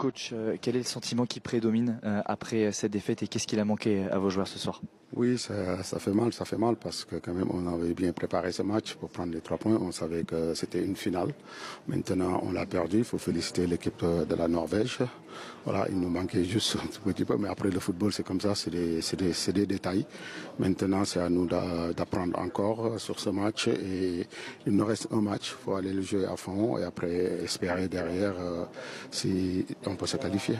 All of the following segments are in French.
Coach, quel est le sentiment qui prédomine après cette défaite et qu'est-ce qu'il a manqué à vos joueurs ce soir? Oui, ça fait mal parce que quand même on avait bien préparé ce match pour prendre les 3 points. On savait que c'était une finale. Maintenant, on l'a perdu. Il faut féliciter l'équipe de la Norvège. Voilà, il nous manquait juste un tout petit peu, mais après le football, c'est comme ça, c'est des détails. Maintenant, c'est à nous d'apprendre encore sur ce match et il nous reste un match. Il faut aller le jouer à fond et après espérer derrière si on peut se qualifier.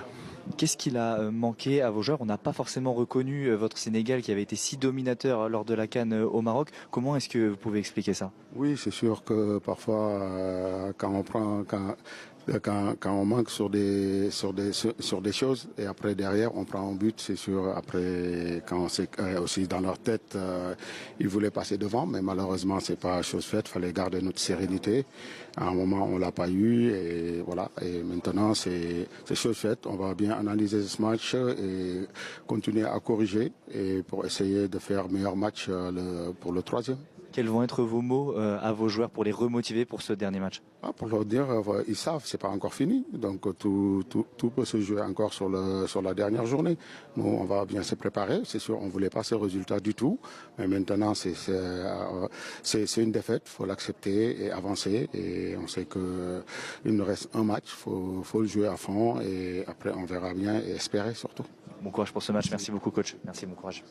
Qu'est-ce qu'il a manqué à vos joueurs? On n'a pas forcément reconnu votre Sénégal qui avait été si dominateur lors de la CAN au Maroc. Comment est-ce que vous pouvez expliquer ça? Oui, c'est sûr que parfois, quand on manque sur des choses et après derrière on prend un but, c'est sûr. Après, quand c'est aussi dans leur tête, ils voulaient passer devant, mais malheureusement c'est pas chose faite. Fallait garder notre sérénité. À un moment on l'a pas eu et voilà. Et maintenant c'est chose faite. On va bien analyser ce match et continuer à corriger et pour essayer de faire meilleur match pour le 3e. Quels vont être vos mots à vos joueurs pour les remotiver pour ce dernier match? Pour leur dire, ils savent, c'est pas encore fini. Donc tout peut se jouer encore sur la dernière journée. Nous, on va bien se préparer. C'est sûr, on voulait pas ce résultat du tout. Mais maintenant, c'est une défaite. Faut l'accepter et avancer. Et on sait que il nous reste un match. Faut le jouer à fond. Et après, on verra bien et espérer surtout. Bon courage pour ce match. Merci beaucoup, coach. Merci, bon courage.